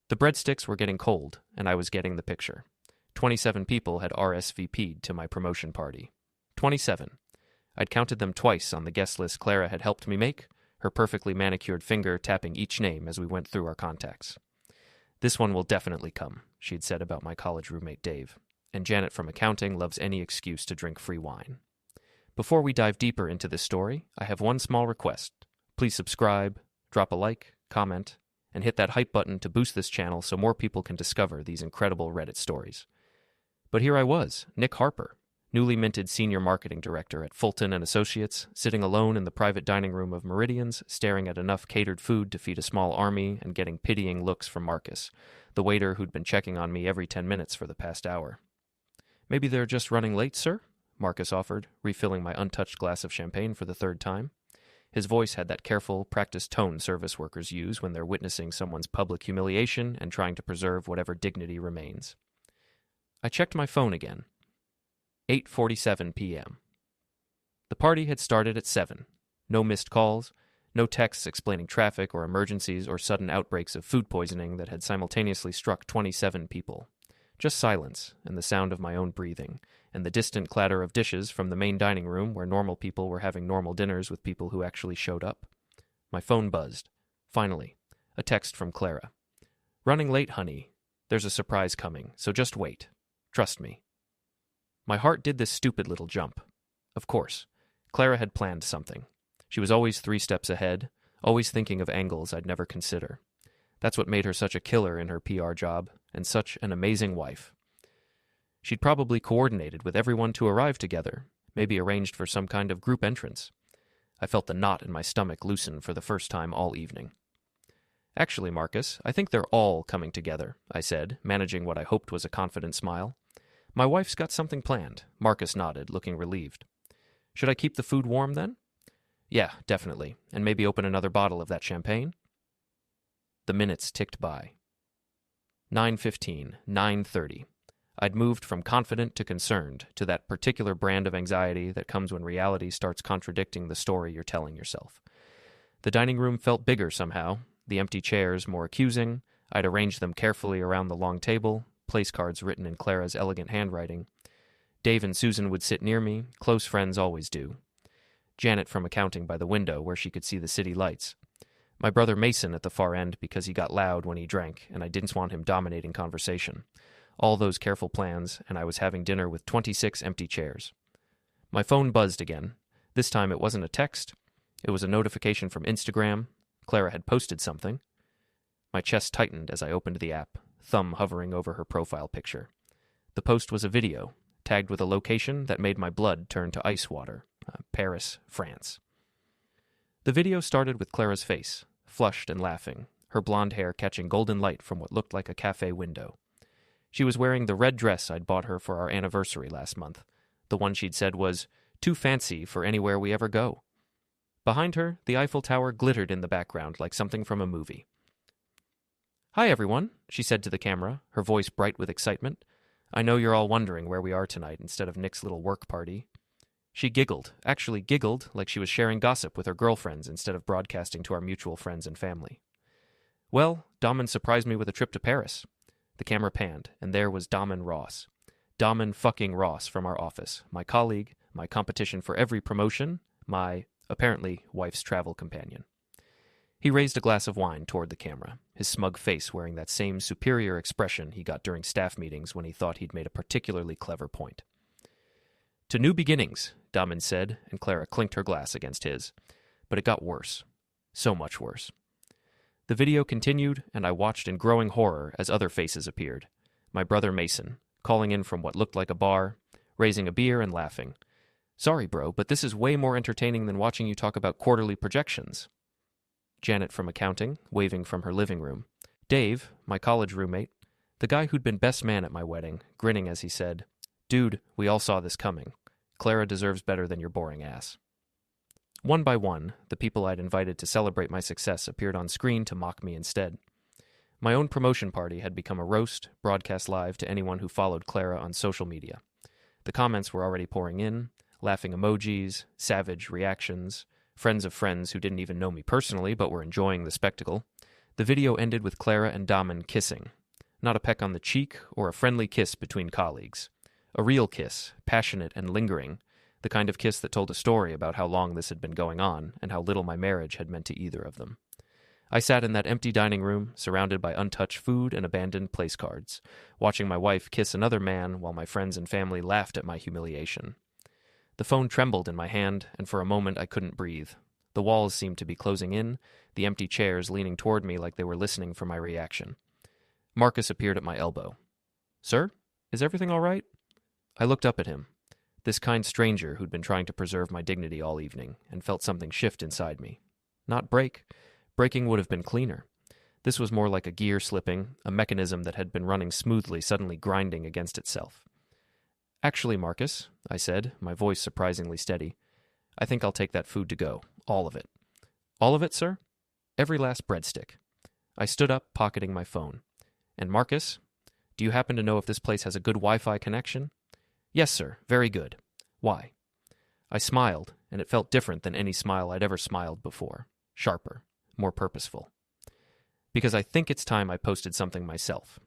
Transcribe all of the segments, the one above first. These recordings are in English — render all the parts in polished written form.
The breadsticks were getting cold, and I was getting the picture. 27 people had RSVP'd to my promotion party. 27. I'd counted them twice on the guest list Clara had helped me make, her perfectly manicured finger tapping each name as we went through our contacts. This one will definitely come, she'd said about my college roommate Dave, and Janet from accounting loves any excuse to drink free wine. Before we dive deeper into this story, I have one small request. Please subscribe, drop a like, comment, and hit that hype button to boost this channel so more people can discover these incredible Reddit stories. But here I was, Nick Harper, newly minted senior marketing director at Fulton & Associates, sitting alone in the private dining room of Meridian's, staring at enough catered food to feed a small army and getting pitying looks from Marcus, the waiter who'd been checking on me every 10 minutes for the past hour. "Maybe they're just running late, sir?" Marcus offered, refilling my untouched glass of champagne for the third time. His voice had that careful, practiced tone service workers use when they're witnessing someone's public humiliation and trying to preserve whatever dignity remains. I checked my phone again. 8:47 p.m. The party had started at 7. No missed calls, no texts explaining traffic or emergencies or sudden outbreaks of food poisoning that had simultaneously struck 27 people. Just silence and the sound of my own breathing, and the distant clatter of dishes from the main dining room where normal people were having normal dinners with people who actually showed up. My phone buzzed. Finally, a text from Clara. "Running late, honey. There's a surprise coming, so just wait. Trust me." My heart did this stupid little jump. Of course, Clara had planned something. She was always 3 steps ahead, always thinking of angles I'd never consider. That's what made her such a killer in her PR job, and such an amazing wife. She'd probably coordinated with everyone to arrive together, maybe arranged for some kind of group entrance. I felt the knot in my stomach loosen for the first time all evening. "Actually, Marcus, I think they're all coming together," I said, managing what I hoped was a confident smile. "My wife's got something planned." Marcus nodded, looking relieved. "Should I keep the food warm, then?" "Yeah, definitely, and maybe open another bottle of that champagne?" The minutes ticked by. 9:15, 9:30. I'd moved from confident to concerned, to that particular brand of anxiety that comes when reality starts contradicting the story you're telling yourself. The dining room felt bigger somehow, the empty chairs more accusing. I'd arranged them carefully around the long table, place cards written in Clara's elegant handwriting. Dave and Susan would sit near me, close friends always do. Janet from accounting by the window where she could see the city lights. My brother Mason at the far end because he got loud when he drank, and I didn't want him dominating conversation. All those careful plans, and I was having dinner with 26 empty chairs. My phone buzzed again. This time it wasn't a text. It was a notification from Instagram. Clara had posted something. My chest tightened as I opened the app, thumb hovering over her profile picture. The post was a video, tagged with a location that made my blood turn to ice water. Paris, France. The video started with Clara's face, flushed and laughing, her blonde hair catching golden light from what looked like a cafe window. She was wearing the red dress I'd bought her for our anniversary last month, the one she'd said was too fancy for anywhere we ever go. Behind her, the Eiffel Tower glittered in the background like something from a movie. "Hi, everyone," she said to the camera, her voice bright with excitement. "I know you're all wondering where we are tonight instead of Nick's little work party." She giggled, actually giggled like she was sharing gossip with her girlfriends instead of broadcasting to our mutual friends and family. "Well, Daman surprised me with a trip to Paris." The camera panned, and there was Daman Ross. Daman fucking Ross from our office, my colleague, my competition for every promotion, my, apparently, wife's travel companion. He raised a glass of wine toward the camera, his smug face wearing that same superior expression he got during staff meetings when he thought he'd made a particularly clever point. "To new beginnings," Daman said, and Clara clinked her glass against his. But it got worse. So much worse. The video continued, and I watched in growing horror as other faces appeared. My brother Mason, calling in from what looked like a bar, raising a beer and laughing. "Sorry, bro, but this is way more entertaining than watching you talk about quarterly projections." Janet from accounting, waving from her living room. Dave, my college roommate, the guy who'd been best man at my wedding, grinning as he said, "Dude, we all saw this coming. Clara deserves better than your boring ass." One by one, the people I'd invited to celebrate my success appeared on screen to mock me instead. My own promotion party had become a roast, broadcast live to anyone who followed Clara on social media. The comments were already pouring in, laughing emojis, savage reactions, friends of friends who didn't even know me personally but were enjoying the spectacle. The video ended with Clara and Damen kissing. Not a peck on the cheek or a friendly kiss between colleagues. A real kiss, passionate and lingering, the kind of kiss that told a story about how long this had been going on and how little my marriage had meant to either of them. I sat in that empty dining room, surrounded by untouched food and abandoned place cards, watching my wife kiss another man while my friends and family laughed at my humiliation. The phone trembled in my hand, and for a moment I couldn't breathe. The walls seemed to be closing in, the empty chairs leaning toward me like they were listening for my reaction. Marcus appeared at my elbow. "Sir, is everything all right?" I looked up at him, this kind stranger who'd been trying to preserve my dignity all evening, and felt something shift inside me. Not break. Breaking would have been cleaner. This was more like a gear slipping, a mechanism that had been running smoothly suddenly grinding against itself. "Actually, Marcus," I said, my voice surprisingly steady, "I think I'll take that food to go. All of it." "All of it, sir?" "Every last breadstick." I stood up, pocketing my phone. "And Marcus, do you happen to know if this place has a good Wi-Fi connection?" "Yes, sir. Very good." "Why?" I smiled, and it felt different than any smile I'd ever smiled before. Sharper, more purposeful. "Because I think it's time I posted something myself."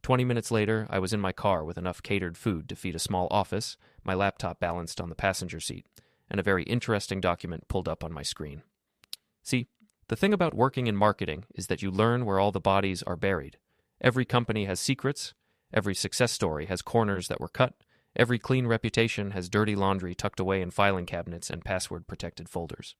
20 minutes later, I was in my car with enough catered food to feed a small office, my laptop balanced on the passenger seat, and a very interesting document pulled up on my screen. See, the thing about working in marketing is that you learn where all the bodies are buried. Every company has secrets, every success story has corners that were cut, every clean reputation has dirty laundry tucked away in filing cabinets and password-protected folders.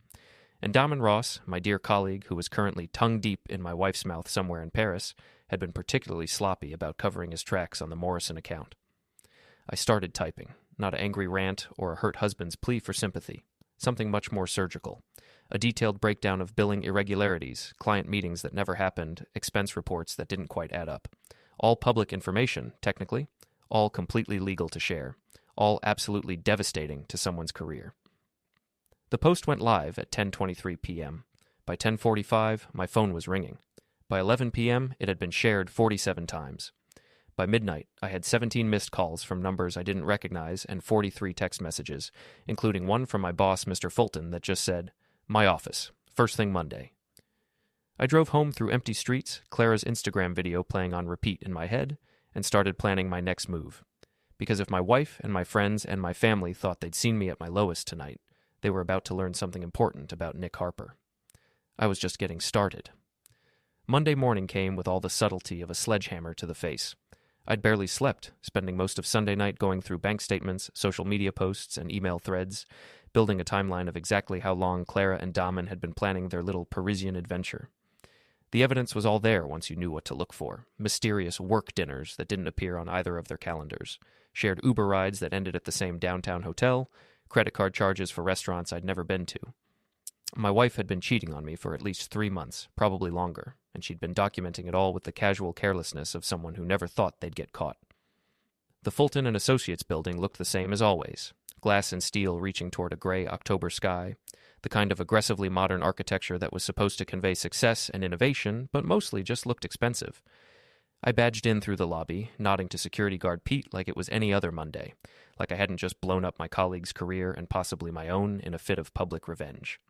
And Damen Ross, my dear colleague who was currently tongue-deep in my wife's mouth somewhere in Paris, had been particularly sloppy about covering his tracks on the Morrison account. I started typing, not an angry rant or a hurt husband's plea for sympathy, something much more surgical. A detailed breakdown of billing irregularities, client meetings that never happened, expense reports that didn't quite add up. All public information, technically, all completely legal to share, all absolutely devastating to someone's career. The post went live at 10:23 p.m. By 10:45, my phone was ringing. By 11 p.m., it had been shared 47 times. By midnight, I had 17 missed calls from numbers I didn't recognize and 43 text messages, including one from my boss, Mr. Fulton, that just said, "My office, first thing Monday." I drove home through empty streets, Clara's Instagram video playing on repeat in my head, and started planning my next move. Because if my wife and my friends and my family thought they'd seen me at my lowest tonight, they were about to learn something important about Nick Harper. I was just getting started. Monday morning came with all the subtlety of a sledgehammer to the face. I'd barely slept, spending most of Sunday night going through bank statements, social media posts, and email threads, building a timeline of exactly how long Clara and Damen had been planning their little Parisian adventure. The evidence was all there once you knew what to look for. Mysterious work dinners that didn't appear on either of their calendars, shared Uber rides that ended at the same downtown hotel, credit card charges for restaurants I'd never been to. My wife had been cheating on me for at least 3 months, probably longer, and she'd been documenting it all with the casual carelessness of someone who never thought they'd get caught. The Fulton and Associates building looked the same as always, glass and steel reaching toward a gray October sky, the kind of aggressively modern architecture that was supposed to convey success and innovation, but mostly just looked expensive. I badged in through the lobby, nodding to security guard Pete like it was any other Monday, like I hadn't just blown up my colleague's career and possibly my own in a fit of public revenge.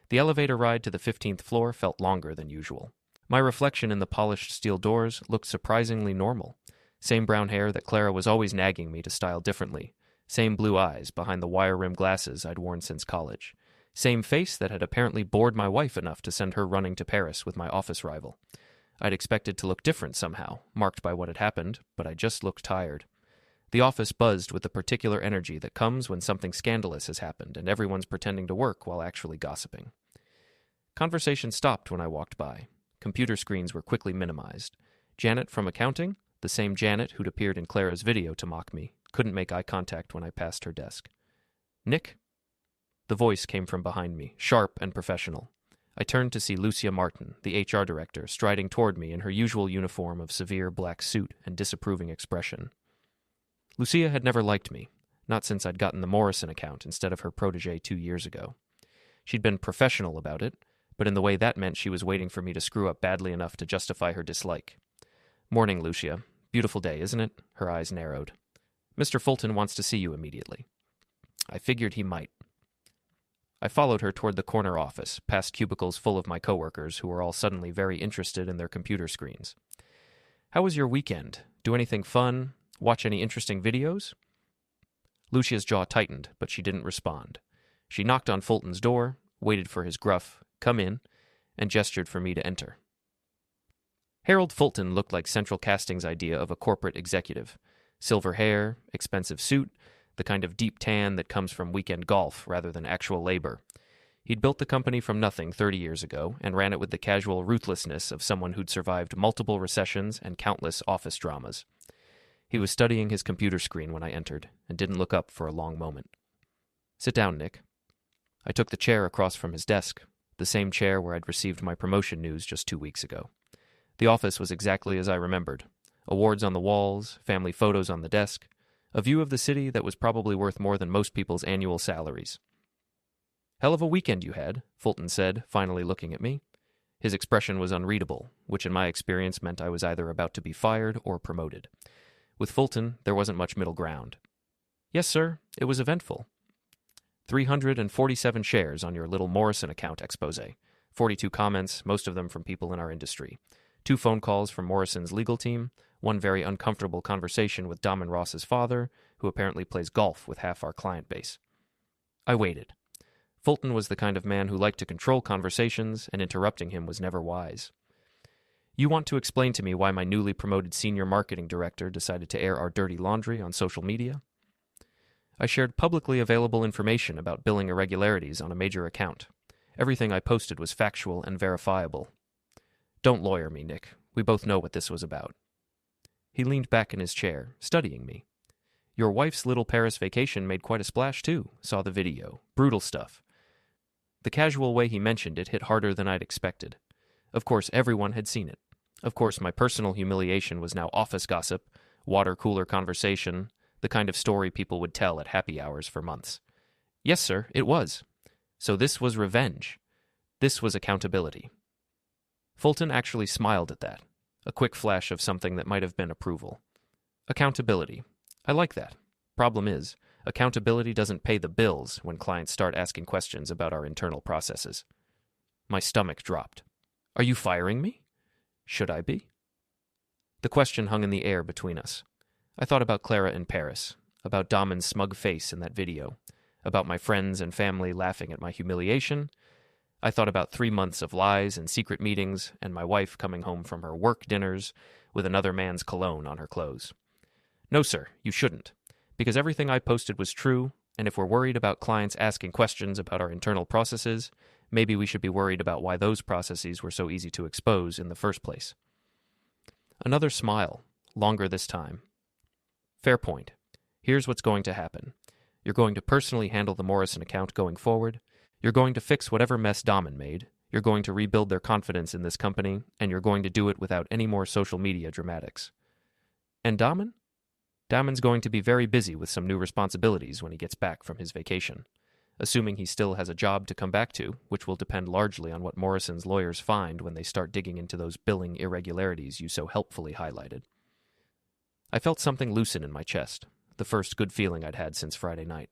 The elevator ride to the 15th floor felt longer than usual. My reflection in the polished steel doors looked surprisingly normal. Same brown hair that Clara was always nagging me to style differently. Same blue eyes behind the wire-rimmed glasses I'd worn since college. Same face that had apparently bored my wife enough to send her running to Paris with my office rival. I'd expected to look different somehow, marked by what had happened, but I just looked tired. The office buzzed with the particular energy that comes when something scandalous has happened and everyone's pretending to work while actually gossiping. Conversation stopped when I walked by. Computer screens were quickly minimized. Janet from accounting, the same Janet who'd appeared in Clara's video to mock me, couldn't make eye contact when I passed her desk. "Nick?" The voice came from behind me, sharp and professional. I turned to see Lucia Martin, the HR director, striding toward me in her usual uniform of severe black suit and disapproving expression. Lucia had never liked me, not since I'd gotten the Morrison account instead of her protege 2 years ago. She'd been professional about it, but in the way that meant she was waiting for me to screw up badly enough to justify her dislike. "Morning, Lucia. Beautiful day, isn't it?" Her eyes narrowed. "Mr. Fulton wants to see you immediately." I figured he might. I followed her toward the corner office, past cubicles full of my coworkers who were all suddenly very interested in their computer screens. "How was your weekend? Do anything fun? Watch any interesting videos?" Lucia's jaw tightened, but she didn't respond. She knocked on Fulton's door, waited for his gruff, "Come in," and gestured for me to enter. Harold Fulton looked like Central Casting's idea of a corporate executive. Silver hair, expensive suit, the kind of deep tan that comes from weekend golf rather than actual labor. He'd built the company from nothing 30 years ago and ran it with the casual ruthlessness of someone who'd survived multiple recessions and countless office dramas. He was studying his computer screen when I entered and didn't look up for a long moment. "Sit down, Nick." I took the chair across from his desk, the same chair where I'd received my promotion news just 2 weeks ago. The office was exactly as I remembered. Awards on the walls, family photos on the desk, a view of the city that was probably worth more than most people's annual salaries. "Hell of a weekend you had," Fulton said, finally looking at me. His expression was unreadable, which in my experience meant I was either about to be fired or promoted. With Fulton, there wasn't much middle ground. "Yes, sir, it was eventful. 347 shares on your little Morrison account expose. 42 comments, most of them from people in our industry. 2 phone calls from Morrison's legal team, 1 very uncomfortable conversation with Dom and Ross's father, who apparently plays golf with half our client base." I waited. Fulton was the kind of man who liked to control conversations, and interrupting him was never wise. "You want to explain to me why my newly promoted senior marketing director decided to air our dirty laundry on social media?" I shared publicly available information about billing irregularities on a major account. Everything I posted was factual and verifiable. "Don't lawyer me, Nick. We both know what this was about." He leaned back in his chair, studying me. "Your wife's little Paris vacation made quite a splash, too. Saw the video. Brutal stuff." The casual way he mentioned it hit harder than I'd expected. Of course, everyone had seen it. Of course, my personal humiliation was now office gossip, water cooler conversation, the kind of story people would tell at happy hours for months. "Yes, sir, it was." So this was revenge. This was accountability. Fulton actually smiled at that, a quick flash of something that might have been approval. Accountability. I like that. Problem is, accountability doesn't pay the bills when clients start asking questions about our internal processes. My stomach dropped. "Are you firing me?" Should I be? The question hung in the air between us. I thought about Clara in Paris, about Damon's smug face in that video, about my friends and family laughing at my humiliation. I thought about 3 months of lies and secret meetings, and my wife coming home from her work dinners with another man's cologne on her clothes. "No, sir, you shouldn't, because everything I posted was true, and if we're worried about clients asking questions about our internal processes, maybe we should be worried about why those processes were so easy to expose in the first place." Another smile, longer this time. "Fair point. Here's what's going to happen. You're going to personally handle the Morrison account going forward. You're going to fix whatever mess Damon made. You're going to rebuild their confidence in this company, and you're going to do it without any more social media dramatics." "And Damon?" "Damon's going to be very busy with some new responsibilities when he gets back from his vacation, assuming he still has a job to come back to, which will depend largely on what Morrison's lawyers find when they start digging into those billing irregularities you so helpfully highlighted." I felt something loosen in my chest, the first good feeling I'd had since Friday night.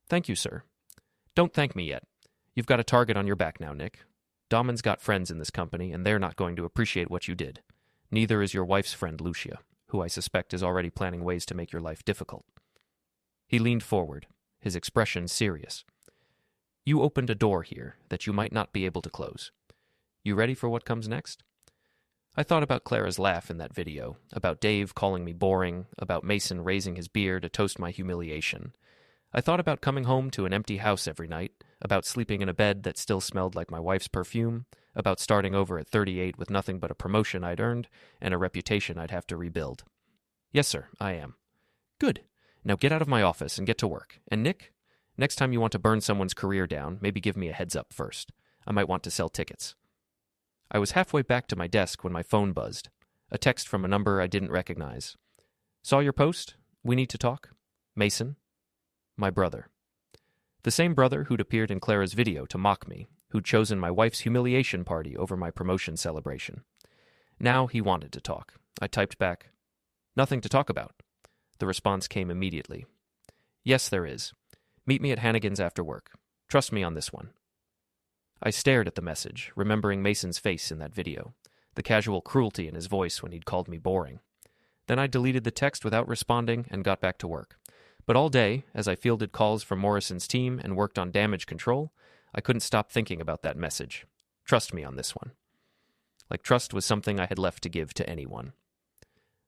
"Thank you, sir." "Don't thank me yet. You've got a target on your back now, Nick. Damon's got friends in this company, and they're not going to appreciate what you did. Neither is your wife's friend, Lucia, who I suspect is already planning ways to make your life difficult." He leaned forward, his expression serious. "You opened a door here that you might not be able to close. You ready for what comes next?" I thought about Clara's laugh in that video, about Dave calling me boring, about Mason raising his beer to toast my humiliation. I thought about coming home to an empty house every night, about sleeping in a bed that still smelled like my wife's perfume, about starting over at 38 with nothing but a promotion I'd earned and a reputation I'd have to rebuild. "Yes, sir, I am." "Good. Now get out of my office and get to work. And Nick, next time you want to burn someone's career down, maybe give me a heads up first. I might want to sell tickets." I was halfway back to my desk when my phone buzzed, a text from a number I didn't recognize. "Saw your post? We need to talk. Mason." My brother. The same brother who'd appeared in Clara's video to mock me, who'd chosen my wife's humiliation party over my promotion celebration. Now he wanted to talk. I typed back, "Nothing to talk about." The response came immediately. "Yes, there is. Meet me at Hannigan's after work. Trust me on this one. I stared at the message, remembering Mason's face in that video, the casual cruelty in his voice when he'd called me boring. Then I deleted the text without responding and got back to work. But all day, as I fielded calls from Morrison's team and worked on damage control, I couldn't stop thinking about that message. Trust me on this one. Like trust was something I had left to give to anyone.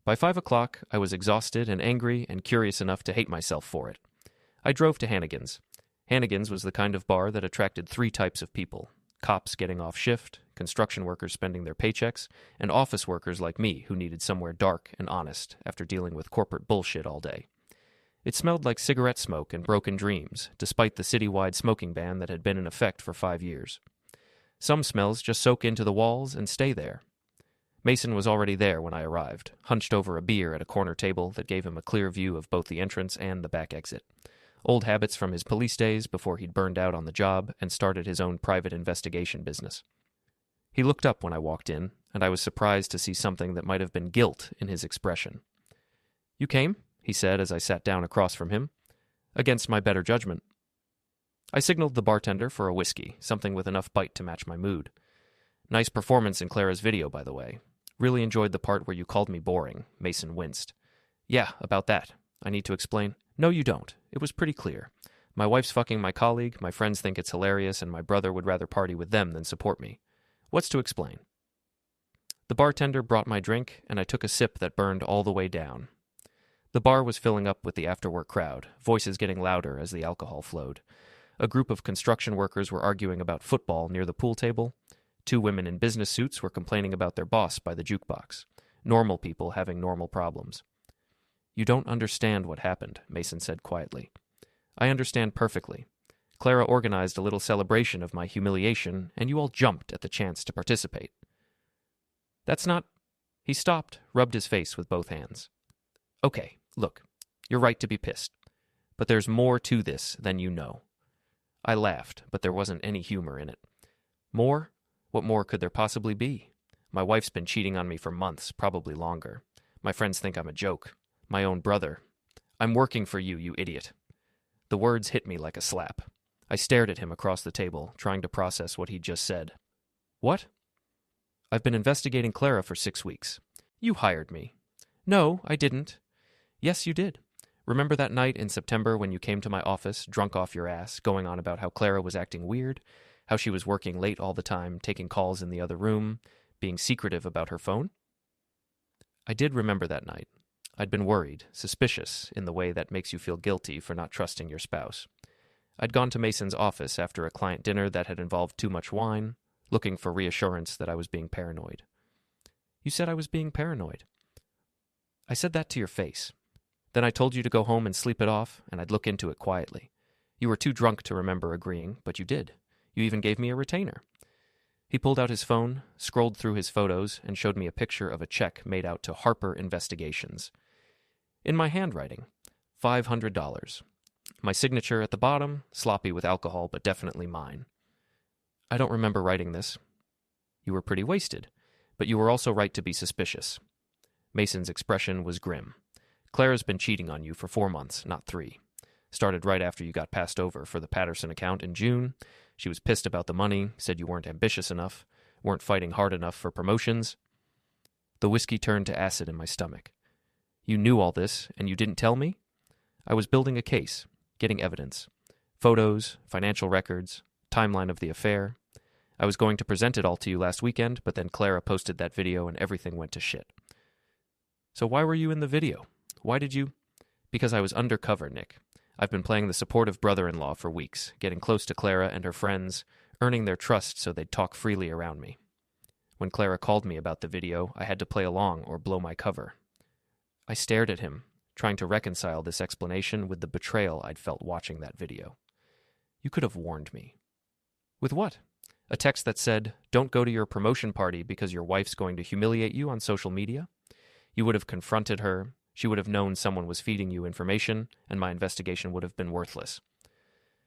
By 5 o'clock, I was exhausted and angry and curious enough to hate myself for it. I drove to Hannigan's. Hannigan's was the kind of bar that attracted 3 types of people: cops getting off shift, construction workers spending their paychecks, and office workers like me who needed somewhere dark and honest after dealing with corporate bullshit all day. It smelled like cigarette smoke and broken dreams, despite the citywide smoking ban that had been in effect for 5 years. Some smells just soak into the walls and stay there. Mason was already there when I arrived, hunched over a beer at a corner table that gave him a clear view of both the entrance and the back exit. Old habits from his police days before he'd burned out on the job and started his own private investigation business. He looked up when I walked in, and I was surprised to see something that might have been guilt in his expression. "You came?" he said as I sat down across from him. "Against my better judgment." I signaled the bartender for a whiskey, something with enough bite to match my mood. "Nice performance in Clara's video, by the way. Really enjoyed the part where you called me boring." Mason winced. "Yeah, about that. I need to explain?" "No, you don't. It was pretty clear. My wife's fucking my colleague, my friends think it's hilarious, and my brother would rather party with them than support me. What's to explain?" The bartender brought my drink, and I took a sip that burned all the way down. The bar was filling up with the after-work crowd, voices getting louder as the alcohol flowed. A group of construction workers were arguing about football near the pool table. 2 women in business suits were complaining about their boss by the jukebox. Normal people having normal problems. "You don't understand what happened," Mason said quietly. "I understand perfectly. Clara organized a little celebration of my humiliation, and you all jumped at the chance to participate." "That's not—" He stopped, rubbed his face with both hands. "Okay, look, you're right to be pissed. But there's more to this than you know." I laughed, but there wasn't any humor in it. "More? What more could there possibly be? My wife's been cheating on me for months, probably longer. My friends think I'm a joke. My own brother. I'm working for you, you idiot." The words hit me like a slap. I stared at him across the table, trying to process what he'd just said. "What?" "I've been investigating Clara for 6 weeks. You hired me." "No, I didn't." "Yes, you did. Remember that night in September when you came to my office, drunk off your ass, going on about how Clara was acting weird, how she was working late all the time, taking calls in the other room, being secretive about her phone?" I did remember that night. I'd been worried, suspicious, in the way that makes you feel guilty for not trusting your spouse. I'd gone to Mason's office after a client dinner that had involved too much wine, looking for reassurance that I was being paranoid. "You said I was being paranoid." "I said that to your face. Then I told you to go home and sleep it off, and I'd look into it quietly. You were too drunk to remember agreeing, but you did. You even gave me a retainer." He pulled out his phone, scrolled through his photos, and showed me a picture of a check made out to Harper Investigations. In my handwriting, $500. My signature at the bottom, sloppy with alcohol, but definitely mine. "I don't remember writing this." "You were pretty wasted, but you were also right to be suspicious." Mason's expression was grim. "Clara's been cheating on you for 4 months, not 3. Started right after you got passed over for the Patterson account in June. She was pissed about the money, said you weren't ambitious enough, weren't fighting hard enough for promotions." The whiskey turned to acid in my stomach. "You knew all this, and you didn't tell me?" "I was building a case, getting evidence. Photos, financial records, timeline of the affair. I was going to present it all to you last weekend, but then Clara posted that video and everything went to shit." "So why were you in the video? Why did you—" "Because I was undercover, Nick. I've been playing the supportive brother-in-law for weeks, getting close to Clara and her friends, earning their trust so they'd talk freely around me. When Clara called me about the video, I had to play along or blow my cover." I stared at him, trying to reconcile this explanation with the betrayal I'd felt watching that video. "You could have warned me." "With what?" "A text that said, 'Don't go to your promotion party because your wife's going to humiliate you on social media.' You would have confronted her. She would have known someone was feeding you information, and my investigation would have been worthless."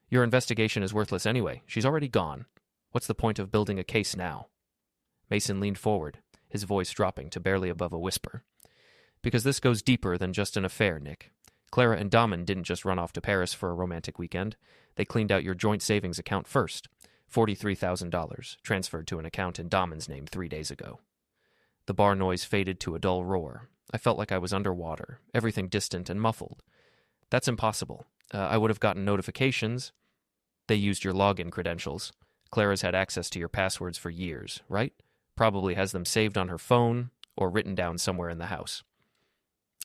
"Your investigation is worthless anyway. She's already gone. What's the point of building a case now?" Mason leaned forward, his voice dropping to barely above a whisper. "Because this goes deeper than just an affair, Nick. Clara and Damen didn't just run off to Paris for a romantic weekend. They cleaned out your joint savings account first. $43,000, transferred to an account in Damen's name 3 days ago. The bar noise faded to a dull roar. I felt like I was underwater, everything distant and muffled. That's impossible. I would have gotten notifications. They used your login credentials. Clara's had access to your passwords for years, right? Probably has them saved on her phone or written down somewhere in the house.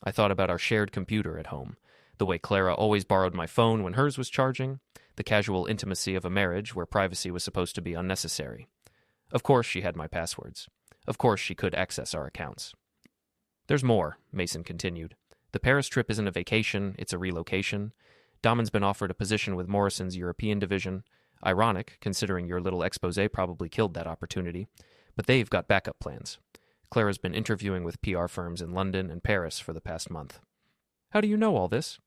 I thought about our shared computer at home, the way Clara always borrowed my phone when hers was charging, the casual intimacy of a marriage where privacy was supposed to be unnecessary. Of course she had my passwords. Of course she could access our accounts. There's more, Mason continued. The Paris trip isn't a vacation, it's a relocation. Damen's been offered a position with Morrison's European division. Ironic, considering your little expose probably killed that opportunity. But they've got backup plans. Clara's been interviewing with PR firms in London and Paris for the past month. How do you know all this?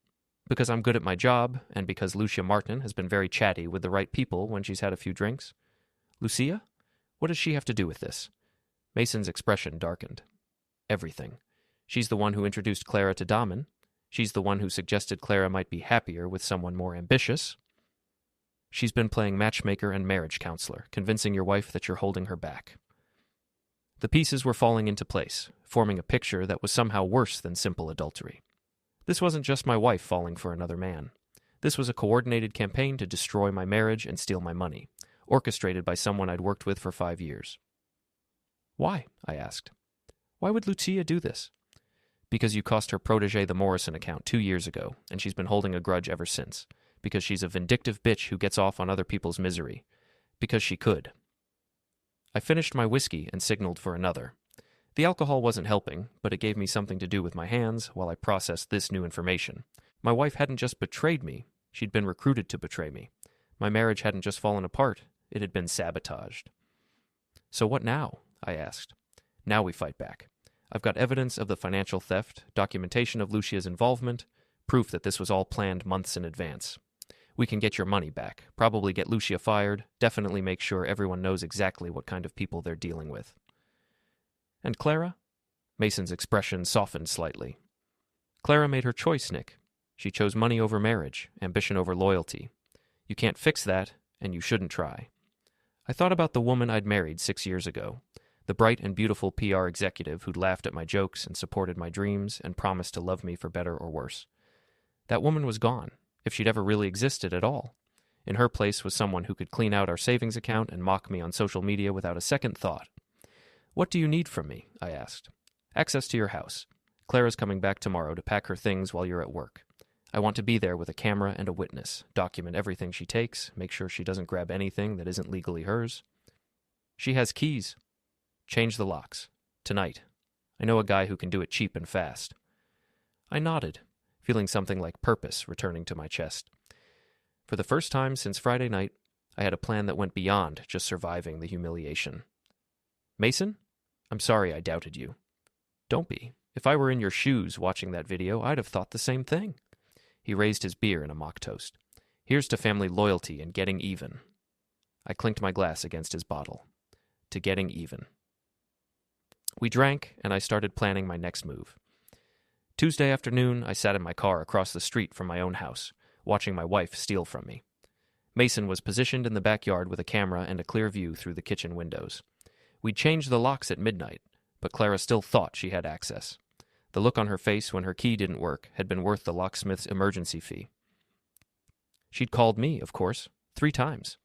Because I'm good at my job, and because Lucia Martin has been very chatty with the right people when she's had a few drinks. Lucia? What does she have to do with this? Mason's expression darkened. Everything. She's the one who introduced Clara to Damen. She's the one who suggested Clara might be happier with someone more ambitious. She's been playing matchmaker and marriage counselor, convincing your wife that you're holding her back. The pieces were falling into place, forming a picture that was somehow worse than simple adultery. This wasn't just my wife falling for another man. This was a coordinated campaign to destroy my marriage and steal my money, orchestrated by someone I'd worked with for 5 years. Why? I asked. Why would Lucia do this? Because you cost her protege the Morrison account 2 years ago, and she's been holding a grudge ever since. Because she's a vindictive bitch who gets off on other people's misery. Because she could. I finished my whiskey and signaled for another. The alcohol wasn't helping, but it gave me something to do with my hands while I processed this new information. My wife hadn't just betrayed me, she'd been recruited to betray me. My marriage hadn't just fallen apart, it had been sabotaged. So what now? I asked. Now we fight back. I've got evidence of the financial theft, documentation of Lucia's involvement, proof that this was all planned months in advance. We can get your money back, probably get Lucia fired, definitely make sure everyone knows exactly what kind of people they're dealing with. And Clara? Mason's expression softened slightly. Clara made her choice, Nick. She chose money over marriage, ambition over loyalty. You can't fix that, and you shouldn't try. I thought about the woman I'd married 6 years ago, the bright and beautiful PR executive who'd laughed at my jokes and supported my dreams and promised to love me for better or worse. That woman was gone, if she'd ever really existed at all. In her place was someone who could clean out our savings account and mock me on social media without a second thought. What do you need from me? I asked. Access to your house. Clara's coming back tomorrow to pack her things while you're at work. I want to be there with a camera and a witness, document everything she takes, make sure she doesn't grab anything that isn't legally hers. She has keys. Change the locks. Tonight. I know a guy who can do it cheap and fast. I nodded, feeling something like purpose returning to my chest. For the first time since Friday night, I had a plan that went beyond just surviving the humiliation. Mason? I'm sorry I doubted you. Don't be. If I were in your shoes watching that video, I'd have thought the same thing. He raised his beer in a mock toast. Here's to family loyalty and getting even. I clinked my glass against his bottle. To getting even. We drank, and I started planning my next move. Tuesday afternoon, I sat in my car across the street from my own house, watching my wife steal from me. Mason was positioned in the backyard with a camera and a clear view through the kitchen windows. We'd changed the locks at midnight, but Clara still thought she had access. The look on her face when her key didn't work had been worth the locksmith's emergency fee. She'd called me, of course, 3 times.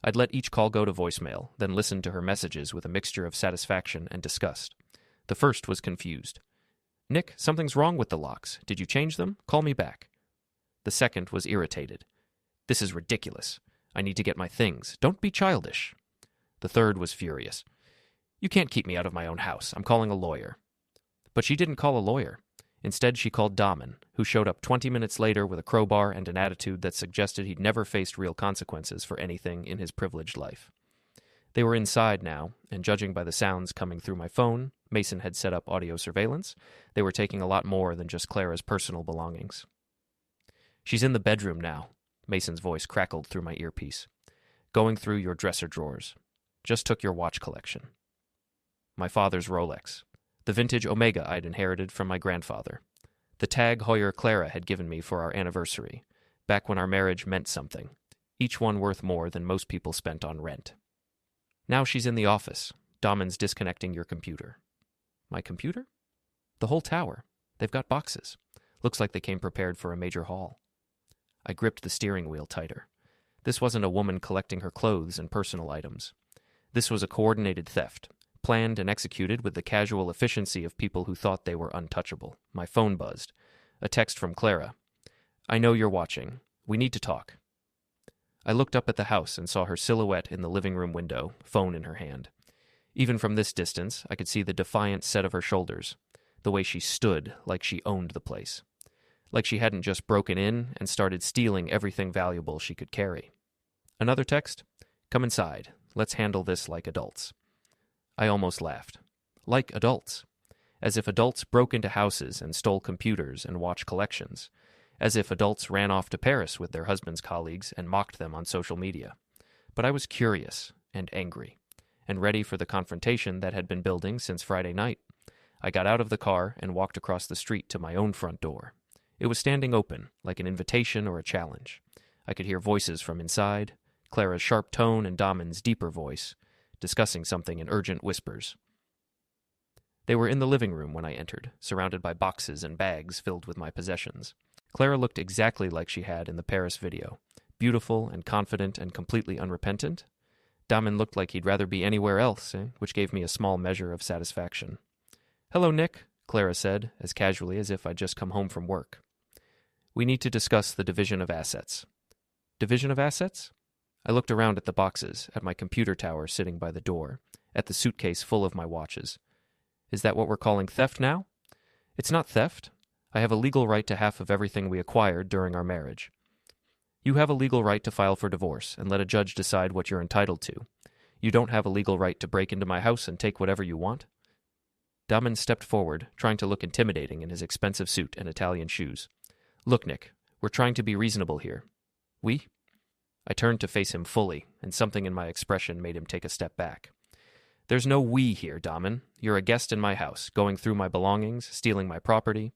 I'd let each call go to voicemail, then listened to her messages with a mixture of satisfaction and disgust. The first was confused. Nick, something's wrong with the locks. Did you change them? Call me back. The second was irritated. This is ridiculous. I need to get my things. Don't be childish. The third was furious. You can't keep me out of my own house. I'm calling a lawyer. But she didn't call a lawyer. Instead, she called Damen, who showed up 20 minutes later with a crowbar and an attitude that suggested he'd never faced real consequences for anything in his privileged life. They were inside now, and judging by the sounds coming through my phone, Mason had set up audio surveillance. They were taking a lot more than just Clara's personal belongings. She's in the bedroom now, Mason's voice crackled through my earpiece. Going through your dresser drawers. Just took your watch collection. My father's Rolex. The vintage Omega I'd inherited from my grandfather. The tag Hoyer Clara had given me for our anniversary, back when our marriage meant something, each one worth more than most people spent on rent. Now she's in the office. Damon's disconnecting your computer. My computer? The whole tower. They've got boxes. Looks like they came prepared for a major haul. I gripped the steering wheel tighter. This wasn't a woman collecting her clothes and personal items. This was a coordinated theft, planned and executed with the casual efficiency of people who thought they were untouchable. My phone buzzed. A text from Clara. I know you're watching. We need to talk. I looked up at the house and saw her silhouette in the living room window, phone in her hand. Even from this distance, I could see the defiant set of her shoulders, the way she stood like she owned the place. Like she hadn't just broken in and started stealing everything valuable she could carry. Another text? Come inside. Let's handle this like adults. I almost laughed. Like adults. As if adults broke into houses and stole computers and watch collections. As if adults ran off to Paris with their husbands' colleagues and mocked them on social media. But I was curious and angry, and ready for the confrontation that had been building since Friday night. I got out of the car and walked across the street to my own front door. It was standing open, like an invitation or a challenge. I could hear voices from inside, Clara's sharp tone and Damon's deeper voice, discussing something in urgent whispers. They were in the living room when I entered, surrounded by boxes and bags filled with my possessions. Clara looked exactly like she had in the Paris video, beautiful and confident and completely unrepentant. Damon looked like he'd rather be anywhere else, which gave me a small measure of satisfaction. Hello, Nick, Clara said, as casually as if I'd just come home from work. We need to discuss the division of assets. Division of assets? I looked around at the boxes, at my computer tower sitting by the door, at the suitcase full of my watches. Is that what we're calling theft now? It's not theft. I have a legal right to half of everything we acquired during our marriage. You have a legal right to file for divorce and let a judge decide what you're entitled to. You don't have a legal right to break into my house and take whatever you want. Damon stepped forward, trying to look intimidating in his expensive suit and Italian shoes. Look, Nick, we're trying to be reasonable here. We? I turned to face him fully, and something in my expression made him take a step back. There's no we here, Damon. You're a guest in my house, going through my belongings, stealing my property.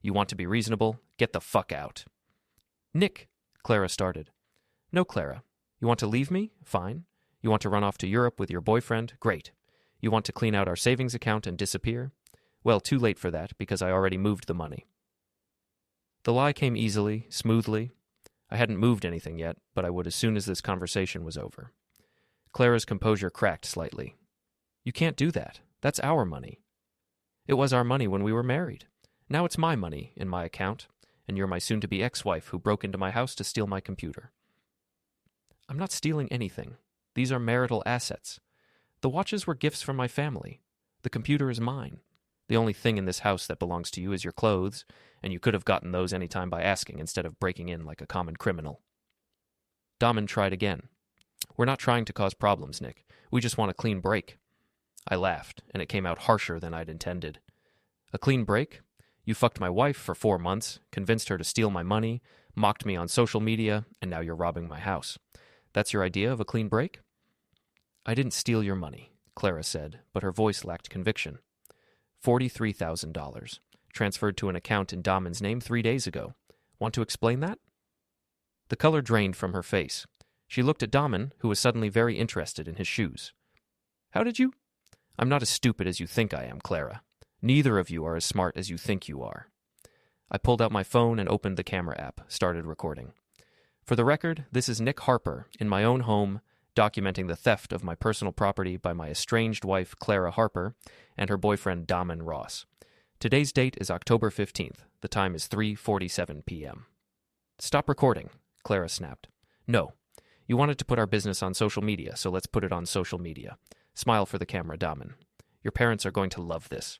You want to be reasonable? Get the fuck out. Nick, Clara started. No, Clara. You want to leave me? Fine. You want to run off to Europe with your boyfriend? Great. You want to clean out our savings account and disappear? Well, too late for that, because I already moved the money. The lie came easily, smoothly. I hadn't moved anything yet, but I would as soon as this conversation was over. Clara's composure cracked slightly. You can't do that. That's our money. It was our money when we were married. Now it's my money in my account, and you're my soon-to-be ex-wife who broke into my house to steal my computer. I'm not stealing anything. These are marital assets. The watches were gifts from my family. The computer is mine. The only thing in this house that belongs to you is your clothes, and you could have gotten those any time by asking instead of breaking in like a common criminal. Damon tried again. We're not trying to cause problems, Nick. We just want a clean break. I laughed, and it came out harsher than I'd intended. A clean break? You fucked my wife for 4 months, convinced her to steal my money, mocked me on social media, and now you're robbing my house. That's your idea of a clean break? I didn't steal your money, Clara said, but her voice lacked conviction. $43,000, transferred to an account in Damon's name 3 days ago. Want to explain that? The color drained from her face. She looked at Damon, who was suddenly very interested in his shoes. How did you? I'm not as stupid as you think I am, Clara. Neither of you are as smart as you think you are. I pulled out my phone and opened the camera app, started recording. For the record, this is Nick Harper, in my own home, documenting the theft of my personal property by my estranged wife, Clara Harper, and her boyfriend, Damon Ross. Today's date is October 15th. The time is 3:47 p.m. Stop recording, Clara snapped. No. You wanted to put our business on social media, so let's put it on social media. Smile for the camera, Damon. Your parents are going to love this.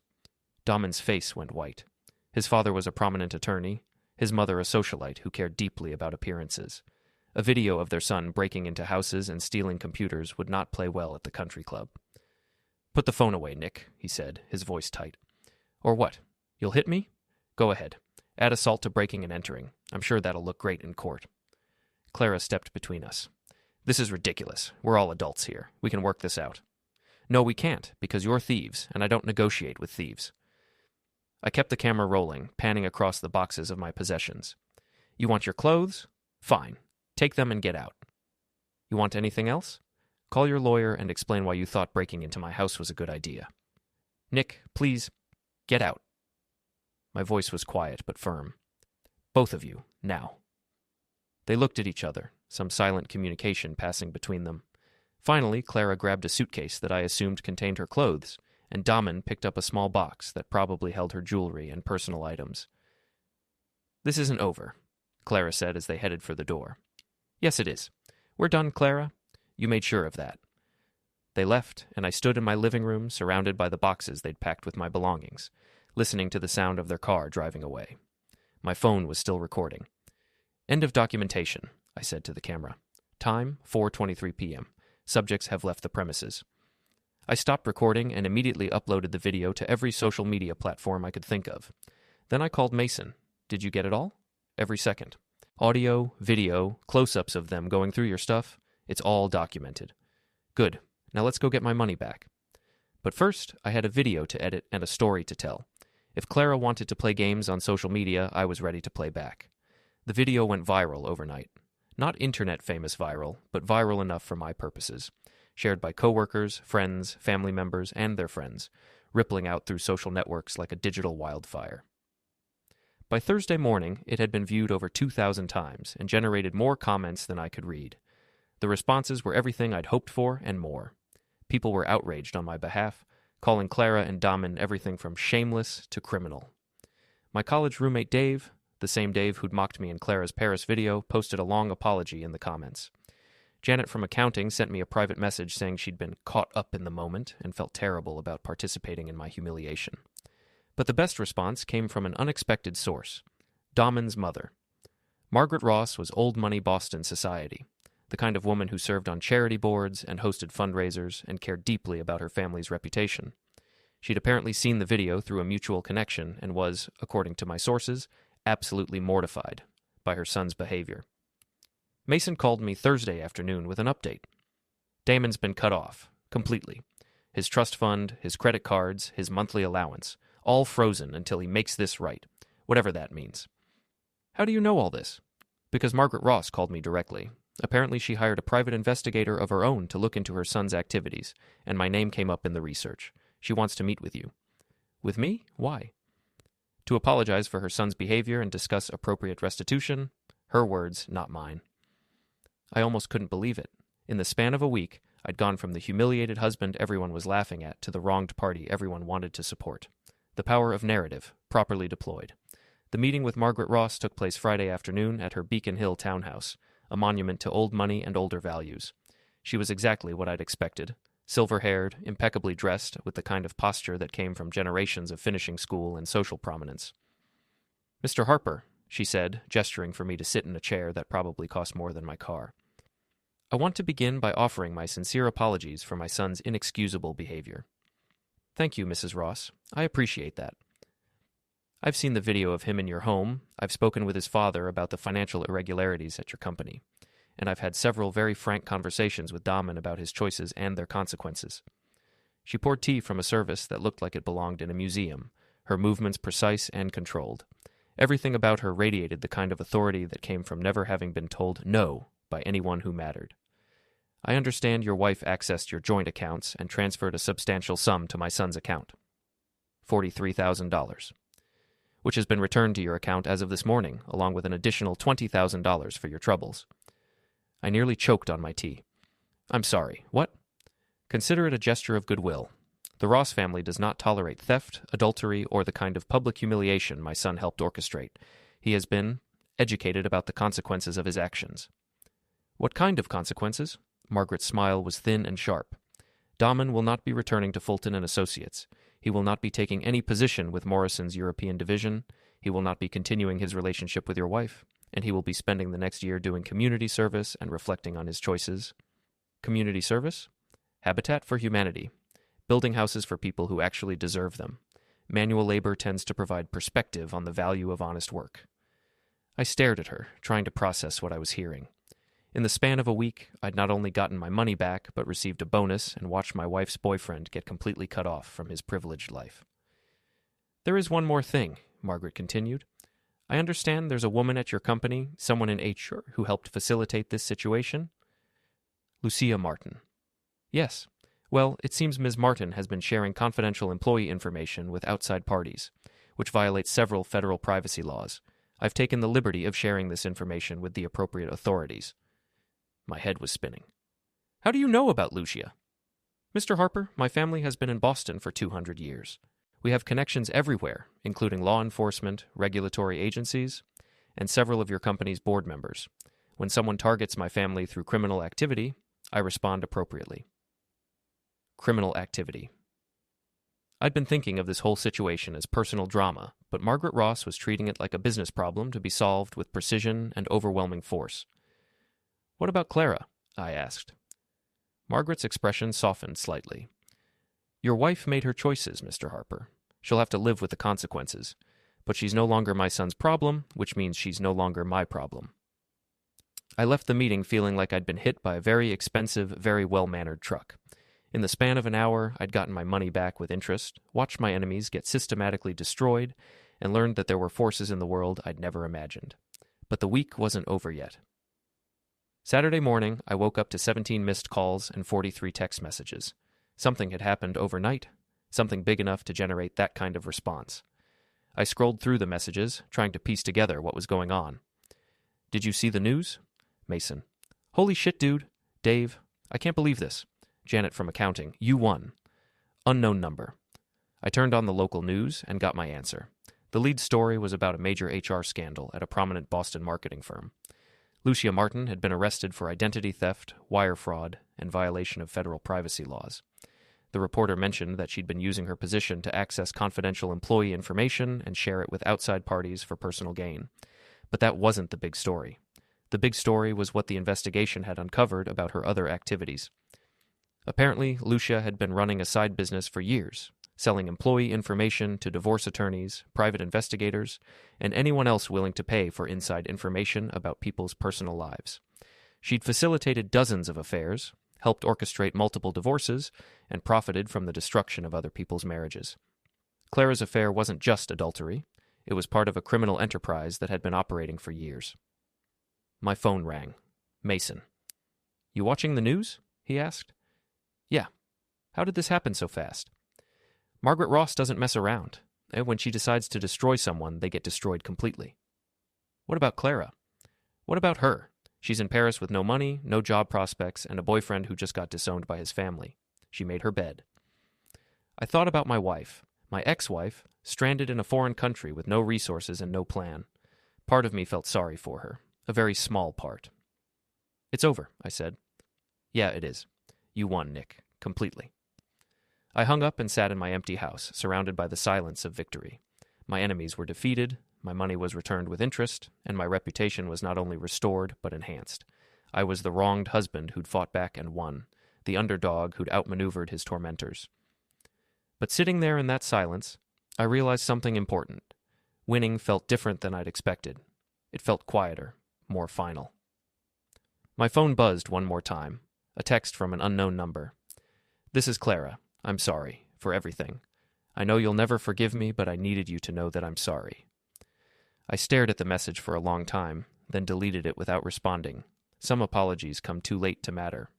Damon's face went white. His father was a prominent attorney, his mother a socialite who cared deeply about appearances. A video of their son breaking into houses and stealing computers would not play well at the country club. Put the phone away, Nick, he said, his voice tight. Or what? You'll hit me? Go ahead. Add assault to breaking and entering. I'm sure that'll look great in court. Clara stepped between us. This is ridiculous. We're all adults here. We can work this out. No, we can't, because you're thieves, and I don't negotiate with thieves. I kept the camera rolling, panning across the boxes of my possessions. You want your clothes? Fine. Take them and get out. You want anything else? Call your lawyer and explain why you thought breaking into my house was a good idea. Nick, please, get out. My voice was quiet but firm. Both of you, now. They looked at each other, some silent communication passing between them. Finally, Clara grabbed a suitcase that I assumed contained her clothes, and Damen picked up a small box that probably held her jewelry and personal items. This isn't over, Clara said as they headed for the door. Yes, it is. We're done, Clara. You made sure of that. They left, and I stood in my living room, surrounded by the boxes they'd packed with my belongings, listening to the sound of their car driving away. My phone was still recording. End of documentation, I said to the camera. Time, 4:23 p.m. Subjects have left the premises. I stopped recording and immediately uploaded the video to every social media platform I could think of. Then I called Mason. Did you get it all? Every second. Audio, video, close-ups of them going through your stuff. It's all documented. Good. Now let's go get my money back. But first, I had a video to edit and a story to tell. If Clara wanted to play games on social media, I was ready to play back. The video went viral overnight. Not internet-famous viral, but viral enough for my purposes. Shared by coworkers, friends, family members, and their friends, rippling out through social networks like a digital wildfire. By Thursday morning, it had been viewed over 2,000 times and generated more comments than I could read. The responses were everything I'd hoped for and more. People were outraged on my behalf, calling Clara and Damen everything from shameless to criminal. My college roommate Dave, the same Dave who'd mocked me in Clara's Paris video, posted a long apology in the comments. Janet from accounting sent me a private message saying she'd been caught up in the moment and felt terrible about participating in my humiliation. But the best response came from an unexpected source, Damen's mother. Margaret Ross was old money Boston society, the kind of woman who served on charity boards and hosted fundraisers and cared deeply about her family's reputation. She'd apparently seen the video through a mutual connection and was, according to my sources, absolutely mortified by her son's behavior. Mason called me Thursday afternoon with an update. Damon's been cut off, completely. His trust fund, his credit cards, his monthly allowance, all frozen until he makes this right, whatever that means. How do you know all this? Because Margaret Ross called me directly. Apparently she hired a private investigator of her own to look into her son's activities, and my name came up in the research. She wants to meet with you. With me? Why? To apologize for her son's behavior and discuss appropriate restitution. Her words, not mine. I almost couldn't believe it. In the span of a week, I'd gone from the humiliated husband everyone was laughing at to the wronged party everyone wanted to support. The power of narrative, properly deployed. The meeting with Margaret Ross took place Friday afternoon at her Beacon Hill townhouse, a monument to old money and older values. She was exactly what I'd expected. Silver-haired, impeccably dressed, with the kind of posture that came from generations of finishing school and social prominence. Mr. Harper, she said, gesturing for me to sit in a chair that probably cost more than my car. I want to begin by offering my sincere apologies for my son's inexcusable behavior. Thank you, Mrs. Ross. I appreciate that. I've seen the video of him in your home. I've spoken with his father about the financial irregularities at your company. And I've had several very frank conversations with Damen about his choices and their consequences. She poured tea from a service that looked like it belonged in a museum, her movements precise and controlled. Everything about her radiated the kind of authority that came from never having been told no by anyone who mattered. I understand your wife accessed your joint accounts and transferred a substantial sum to my son's account. $43,000. Which has been returned to your account as of this morning, along with an additional $20,000 for your troubles. I nearly choked on my tea. I'm sorry. What? Consider it a gesture of goodwill. The Ross family does not tolerate theft, adultery, or the kind of public humiliation my son helped orchestrate. He has been educated about the consequences of his actions. What kind of consequences? Margaret's smile was thin and sharp. Damen will not be returning to Fulton and Associates. He will not be taking any position with Morrison's European division. He will not be continuing his relationship with your wife. And he will be spending the next year doing community service and reflecting on his choices. Community service? Habitat for Humanity. Building houses for people who actually deserve them. Manual labor tends to provide perspective on the value of honest work. I stared at her, trying to process what I was hearing. In the span of a week, I'd not only gotten my money back, but received a bonus and watched my wife's boyfriend get completely cut off from his privileged life. There is one more thing, Margaret continued. I understand there's a woman at your company, someone in HR, who helped facilitate this situation? Lucia Martin. Yes. Well, it seems Ms. Martin has been sharing confidential employee information with outside parties, which violates several federal privacy laws. I've taken the liberty of sharing this information with the appropriate authorities. My head was spinning. How do you know about Lucia? Mr. Harper, my family has been in Boston for 200 years. We have connections everywhere, including law enforcement, regulatory agencies, and several of your company's board members. When someone targets my family through criminal activity, I respond appropriately. Criminal activity. I'd been thinking of this whole situation as personal drama, but Margaret Ross was treating it like a business problem to be solved with precision and overwhelming force. What about Clara? I asked. Margaret's expression softened slightly. Your wife made her choices, Mr. Harper. She'll have to live with the consequences. But she's no longer my son's problem, which means she's no longer my problem. I left the meeting feeling like I'd been hit by a very expensive, very well-mannered truck. In the span of an hour, I'd gotten my money back with interest, watched my enemies get systematically destroyed, and learned that there were forces in the world I'd never imagined. But the week wasn't over yet. Saturday morning, I woke up to 17 missed calls and 43 text messages. Something had happened overnight, something big enough to generate that kind of response. I scrolled through the messages, trying to piece together what was going on. Did you see the news? Mason. Holy shit, dude. Dave. I can't believe this. Janet from accounting. You won. Unknown number. I turned on the local news and got my answer. The lead story was about a major HR scandal at a prominent Boston marketing firm. Lucia Martin had been arrested for identity theft, wire fraud, and violation of federal privacy laws. The reporter mentioned that she'd been using her position to access confidential employee information and share it with outside parties for personal gain. But that wasn't the big story. The big story was what the investigation had uncovered about her other activities. Apparently, Lucia had been running a side business for years, selling employee information to divorce attorneys, private investigators, and anyone else willing to pay for inside information about people's personal lives. She'd facilitated dozens of affairs, helped orchestrate multiple divorces, and profited from the destruction of other people's marriages. Clara's affair wasn't just adultery. It was part of a criminal enterprise that had been operating for years. My phone rang. Mason. You watching the news? He asked. Yeah. How did this happen so fast? Margaret Ross doesn't mess around. And when she decides to destroy someone, they get destroyed completely. What about Clara? What about her? She's in Paris with no money, no job prospects, and a boyfriend who just got disowned by his family. She made her bed. I thought about my wife, my ex-wife, stranded in a foreign country with no resources and no plan. Part of me felt sorry for her, a very small part. It's over, I said. Yeah, it is. You won, Nick, completely. I hung up and sat in my empty house, surrounded by the silence of victory. My enemies were defeated, my money was returned with interest, and my reputation was not only restored but enhanced. I was the wronged husband who'd fought back and won, the underdog who'd outmaneuvered his tormentors. But sitting there in that silence, I realized something important. Winning felt different than I'd expected. It felt quieter, more final. My phone buzzed one more time, a text from an unknown number. This is Clara. I'm sorry for everything. I know you'll never forgive me, but I needed you to know that I'm sorry. I stared at the message for a long time, then deleted it without responding. Some apologies come too late to matter.